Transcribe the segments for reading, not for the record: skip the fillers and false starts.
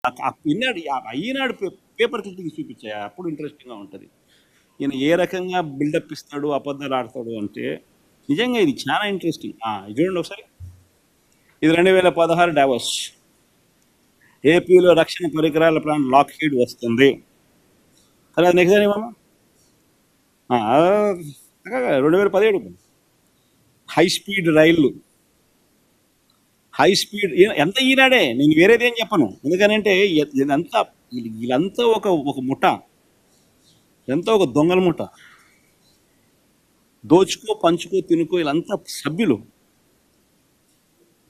ఈనాడు paper clipping చూపించాయి, అప్పుడు ఇంట్రెస్టింగ్గా ఉంటుంది. ఈయన ఏ రకంగా బిల్డప్ ఇస్తాడు, అబద్ధాలు ఆడతాడు అంటే నిజంగా ఇది చాలా ఇంట్రెస్టింగ్. ఇది చూడండి ఒకసారి. ఇది 2016 డావోస్. ఏపీలో రక్షణ పరికరాల ప్లాంట్ లాక్హీడ్ వస్తుంది. అలా నెక్స్ట్ ఏమమ్మా 2017 హై స్పీడ్ రైళ్లు, హై స్పీడ్ ఎంత ఈనాడే, నేను వేరేది ఏం చెప్పను. ఎందుకనంటే వీళ్ళంతా ఒక ముఠ, ఎంతో ఒక దొంగల ముఠ, దోచుకో పంచుకో తినుకో, వీళ్ళంతా సభ్యులు.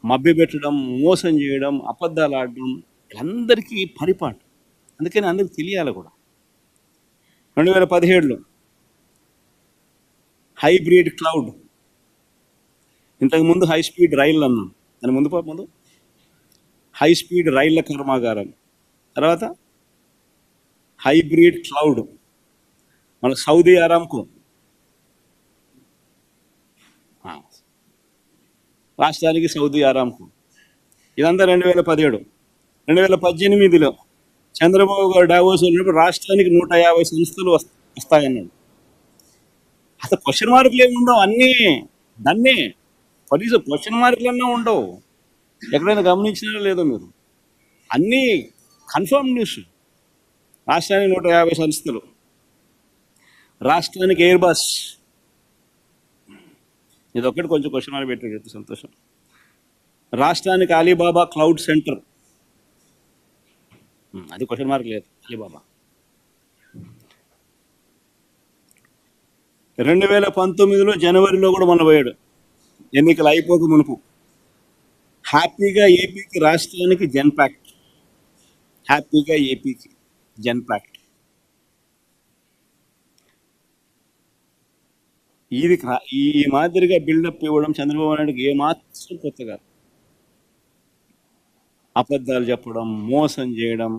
మభ్య పెట్టడం, మోసం చేయడం, అబద్ధాలు ఆడడం, వీళ్ళందరికీ పరిపాటు. అందుకని అందరికి తెలియాలి కూడా. 2017 హైబ్రిడ్ క్లౌడ్. ఇంతకుముందు హై స్పీడ్ రైళ్ళు అన్నాం, దాని ముందు హై స్పీడ్ రైళ్ల కర్మాగారం, తర్వాత హైబ్రిడ్ క్లౌడ్, మన సౌదీ అరామ్కో, రాష్ట్రానికి సౌదీ అరామ్కో. ఇదంతా 2017. 2018 చంద్రబాబు గారు డావోస్ వెళ్ళినప్పుడు రాష్ట్రానికి 150 సంస్థలు వస్తాయన్నాడు. అసలు క్వశ్చన్ మార్కులు ఏమి ఉండవు, అన్నీ దాన్నే కనీసం క్వశ్చన్ మార్కులన్నా ఉండవు. ఎక్కడైనా గమనించినా లేదో మీరు, అన్నీ కన్ఫర్మ్ న్యూస్. రాష్ట్రానికి 150 సంస్థలు, రాష్ట్రానికి ఎయిర్ బస్, ఇది ఒక్కటి కొంచెం క్వశ్చన్ మార్క్ పెట్టాడు, సంతోషం. రాష్ట్రానికి అలీబాబా క్లౌడ్ సెంటర్, అది క్వశ్చన్ మార్క్ లేదు, అలీబాబా. 2019 జనవరిలో కూడా మొన్న పోయాడు, ఎన్నికలు అయిపోక మునుపు. హ్యాపీగా ఏపీకి, రాష్ట్రానికి జెన్పాక్ట్, హ్యాపీగా ఏపీకి జెన్పాక్ట్. ఇది ఈ మాదిరిగా బిల్డప్ ఇవ్వడం చంద్రబాబు నాయుడుకి ఏమాత్రం కొత్తగా. అబద్ధాలు చెప్పడం, మోసం చేయడం,